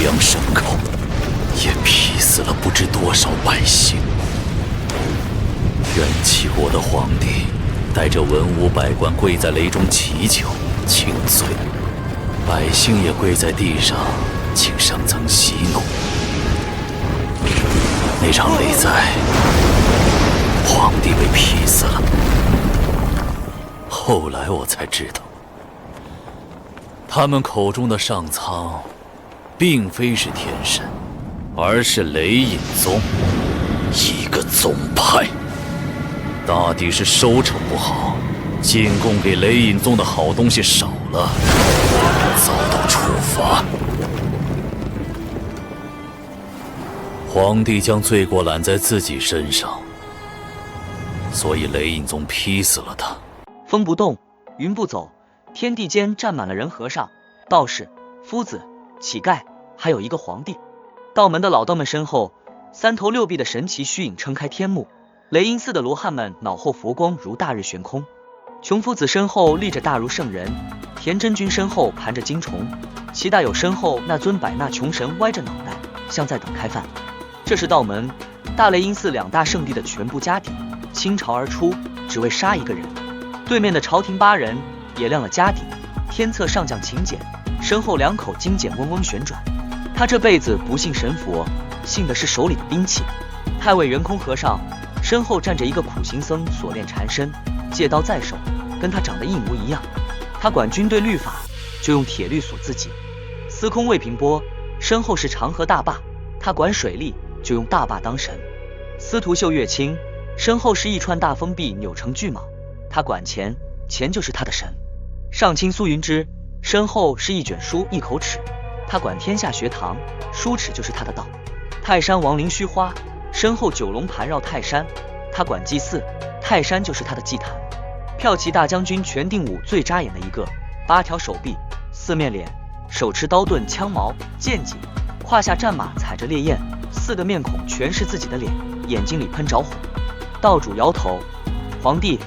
羊牲口，也劈死了不知多少百姓。元齐国的皇帝带着文武百官跪在雷中祈求请罪，百姓也跪在地上请上层息怒。那场雷灾，皇帝被劈死了。后来我才知道，他们口中的上苍，并非是天神，而是雷隐宗，一个宗派。大抵是收成不好，进贡给雷隐宗的好东西少了，遭到处罚。皇帝将罪过揽在自己身上，所以雷隐宗劈死了他。风不动，云不走，天地间站满了人和尚、道士、夫子、乞丐，还有一个皇帝。道门的老道们身后，三头六臂的神奇虚影撑开天幕。雷音寺的罗汉们脑后佛光如大日悬空，穷夫子身后立着大如圣人，田真君身后盘着金虫，齐大友身后那尊百纳穷神歪着脑袋，像在等开饭。这是道门大雷音寺两大圣地的全部家底，倾巢而出，只为杀一个人。对面的朝廷八人也亮了家底，天策上将秦简，身后两口金简嗡嗡旋转。他这辈子不信神佛，信的是手里的兵器。太尉圆空和尚身后站着一个苦行僧，锁链缠身，戒刀在手，跟他长得一模一样。他管军队律法，就用铁律锁自己。司空魏平波身后是长河大坝，他管水利，就用大坝当神。司徒秀月清身后是一串大封闭扭成巨蟒，他管钱，钱就是他的神。上卿苏云之身后是一卷书一口齿，他管天下学堂，书齿就是他的道。泰山王灵虚花身后九龙盘绕泰山，他管祭祀，泰山就是他的祭坛。骠骑大将军全定武最扎眼的一个，8条手臂，四面脸，手持刀盾枪矛剑戟，胯下战马踩着烈焰，4个面孔全是自己的脸，眼睛里喷着火。道主摇头，皇帝，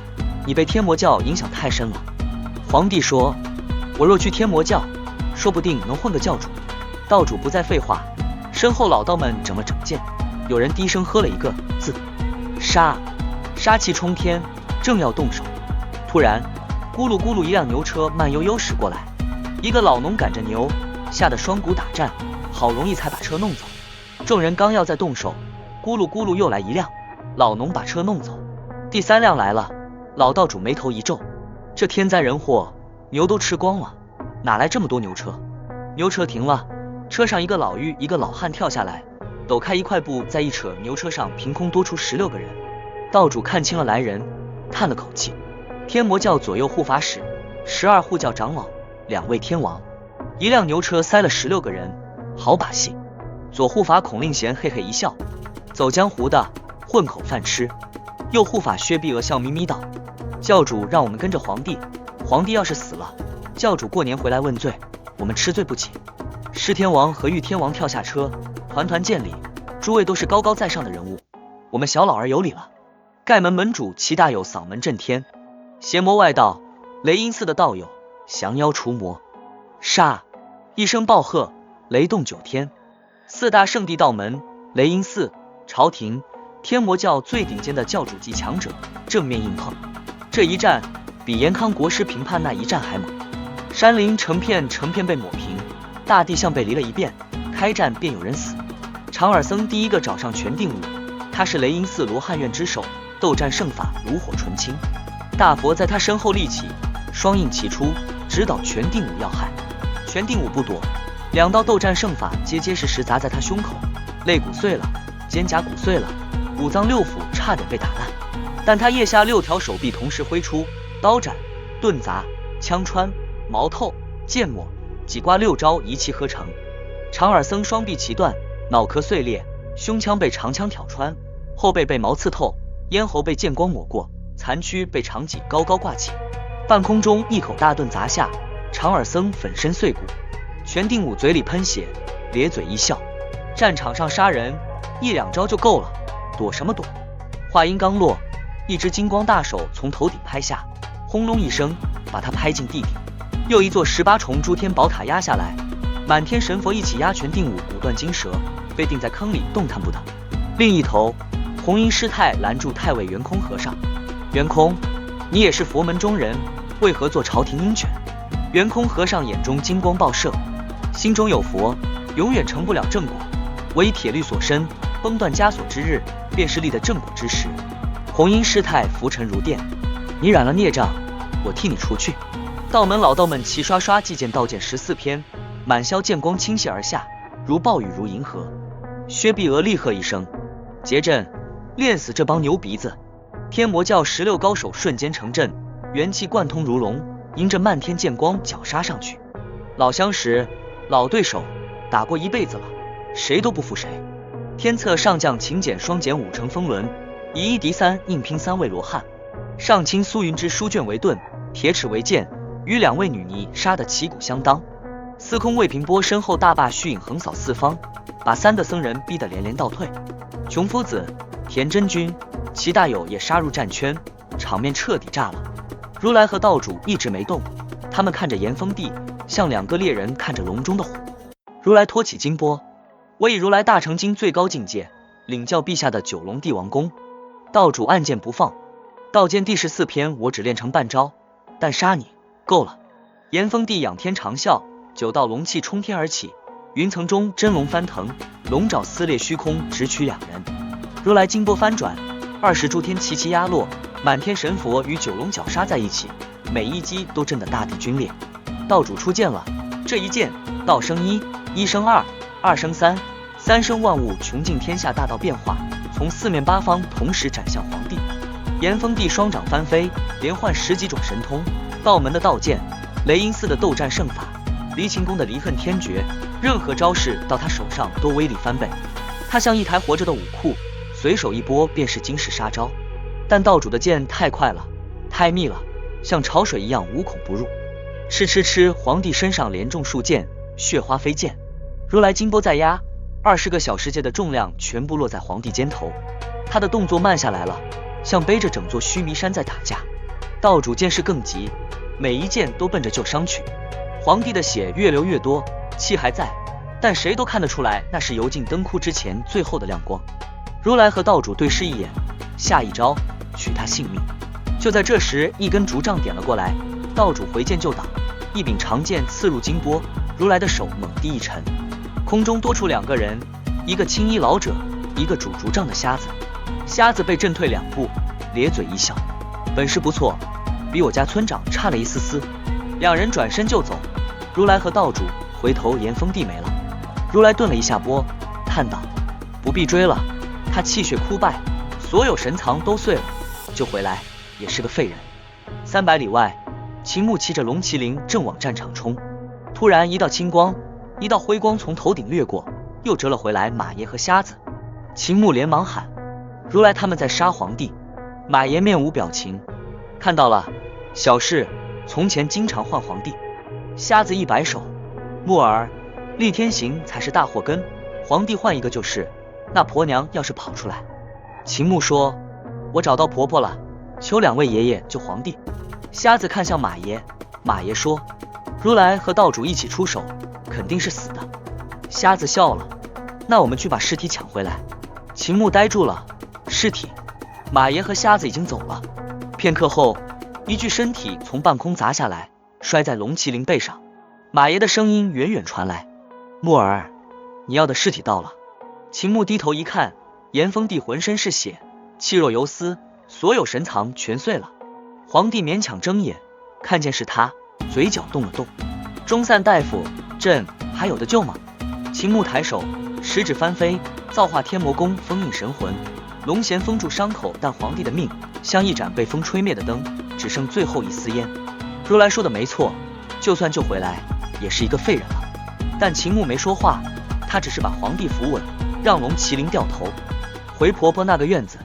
你被天魔教影响太深了。皇帝说，我若去天魔教，说不定能混个教主。道主不再废话，身后老道们整了整剑，有人低声喝了一个字，杀！杀气冲天，正要动手，突然咕噜咕噜一辆牛车慢悠悠驶过来，一个老农赶着牛，吓得双股打颤，好容易才把车弄走。众人刚要再动手，咕噜咕噜又来一辆，老农把车弄走。第3辆来了，老道主眉头一皱，这天灾人祸，牛都吃光了，哪来这么多牛车？牛车停了，车上一个老妪一个老汉跳下来，抖开一块布，再一扯，牛车上凭空多出16个人。道主看清了来人，叹了口气，天魔教左右护法使，12护教长老，2位天王。一辆牛车塞了16个人，好把戏。左护法孔令贤嘿嘿一笑，走江湖的混口饭吃。右护法薛碧娥笑眯眯道，教主让我们跟着皇帝，皇帝要是死了，教主过年回来问罪，我们吃罪不起。释天王和玉天王跳下车，团团见礼，诸位都是高高在上的人物，我们小老儿有礼了。盖门门主齐大友嗓门震天，邪魔外道，雷音寺的道友降妖除魔。杀！一声暴喝，雷动9天。4大圣地道门，雷音寺、朝廷、天魔教最顶尖的教主级强者正面硬碰，这一战比延康国师评判那一战还猛。山林成片被抹平，大地像被犁了一遍，开战便有人死。长耳僧第一个找上全定武，他是雷音寺罗汉院之首，斗战胜法炉火纯青。大佛在他身后立起，双印齐出，指导全定武要害。全定武不躲，2道斗战胜法结结实实砸在他胸口，肋骨碎了，肩胛骨碎了，5脏6腑差点被打烂。但他腋下6条手臂同时挥出，刀斩、盾砸、枪穿、矛透、剑抹，几刮6招一气呵成。长耳僧双臂齐断，脑壳碎裂，胸腔被长枪挑穿，后背被矛刺透，咽喉被剑光抹过，残躯被长戟高高挂起。半空中一口大盾砸下，长耳僧粉身碎骨。全定武嘴里喷血，咧嘴一笑，战场上杀人1、2招就够了，躲什么躲？话音刚落，一只金光大手从头顶拍下，轰隆一声把他拍进地底。又一座18重诸天宝塔压下来，满天神佛一起压拳定舞，骨断金蛇，被钉在坑里动弹不得。另一头，红衣师太拦住太尉圆空和尚：“圆空，你也是佛门中人，为何做朝廷鹰犬？”圆空和尚眼中金光爆射，心中有佛，永远成不了正果，唯铁律所生，崩断枷锁之日，便是立的正果之时。红衣师太浮沉如电：“你染了孽障，我替你除去。”道门老道们齐刷刷祭剑道剑14篇，满霄剑光倾泻而下，如暴雨如银河。薛碧娥厉喝一声：“结阵，练死这帮牛鼻子！”天魔教16高手瞬间成阵，元气贯通如龙，迎着漫天剑光绞杀上去。老相识，老对手，打过一辈子了，谁都不负谁。天策上将秦简双减5成风轮，以1敌3，硬拼3位罗汉。上清苏云之书卷为盾，铁齿为剑，与2位女尼杀得旗鼓相当。司空魏平波身后大霸虚影横扫四方，把3的僧人逼得连连倒退。穷夫子、田真君、齐大友也杀入战圈，场面彻底炸了。如来和道主一直没动，他们看着炎风帝，像2个猎人看着笼中的虎。如来托起金钵：“我以如来大成经最高境界，领教陛下的九龙帝王功。”道主按剑不放：“道剑第14篇我只练成半招，但杀你够了。”炎风帝仰天长啸，9道龙气冲天而起，云层中真龙翻腾，龙爪撕裂虚空，直取2人。如来金钵翻转，20诸天齐齐压落，满天神佛与9龙绞杀在一起，每一击都震得大地皲裂。道主出剑了，这一剑，道生1， 1生2， 2生3， 3生万物穷尽天下大道变化，从4面8方同时斩向皇帝。炎风帝双掌翻飞，连换10几种神通，道门的道剑，雷音寺的斗战胜法，离秦宫的离恨天诀，任何招式到他手上都威力翻倍。他像一台活着的武库，随手一拨便是惊世杀招。但道主的剑太快了，太密了，像潮水一样无孔不入。吃吃吃，皇帝身上连中数箭，血花飞溅。如来金钵在压，20个小世界的重量全部落在皇帝肩头，他的动作慢下来了，像背着整座须弥山在打架。道主剑势更急，每一剑都奔着旧伤去。皇帝的血越流越多，气还在，但谁都看得出来那是油尽灯枯之前最后的亮光。如来和道主对视一眼，下一招取他性命。就在这时，一根竹杖点了过来，道主回剑就挡，一柄长剑刺入金钵，如来的手猛地一沉，空中多出2个人，一个青衣老者，一个拄竹杖的瞎子。瞎子被震退2步，咧嘴一笑：“本事不错，比我家村长差了一丝丝。”2人转身就走。如来和道主回头，炎风帝没了。如来顿了一下钵，叹道：“不必追了，他气血枯败，所有神藏都碎了，就回来也是个废人。”300里外，秦牧骑着龙麒麟正往战场冲，突然一道青光，一道辉光从头顶掠过，又折了回来马爷和瞎子。秦牧连忙喊：“如来他们在杀皇帝！”马爷面无表情：“看到了，小事，从前经常换皇帝。”瞎子一摆手：“木儿，厉天行才是大祸根，皇帝换一个就是，那婆娘要是跑出来。”秦牧说：“我找到婆婆了，求2位爷爷救皇帝。”瞎子看向马爷，马爷说：“如来和道主一起出手，肯定是死的。”瞎子笑了：“那我们去把尸体抢回来。”秦牧呆住了：“尸体？”马爷和瞎子已经走了。片刻后，一具身体从半空砸下来，摔在龙麒麟背上。马爷的声音远远传来：“木儿，你要的尸体到了。”秦牧低头一看，炎风帝浑身是血，气若游丝，所有神藏全碎了。皇帝勉强睁眼，看见是他，嘴角动了动：“中散大夫，朕还有的救吗？”秦牧抬手，食指翻飞，造化天魔功封印神魂，龙涎封住伤口，但皇帝的命像一盏被风吹灭的灯，只剩最后一丝烟。如来说的没错，就算救回来，也是一个废人了。但秦牧没说话，他只是把皇帝扶稳，让龙麒麟掉头回婆婆那个院子。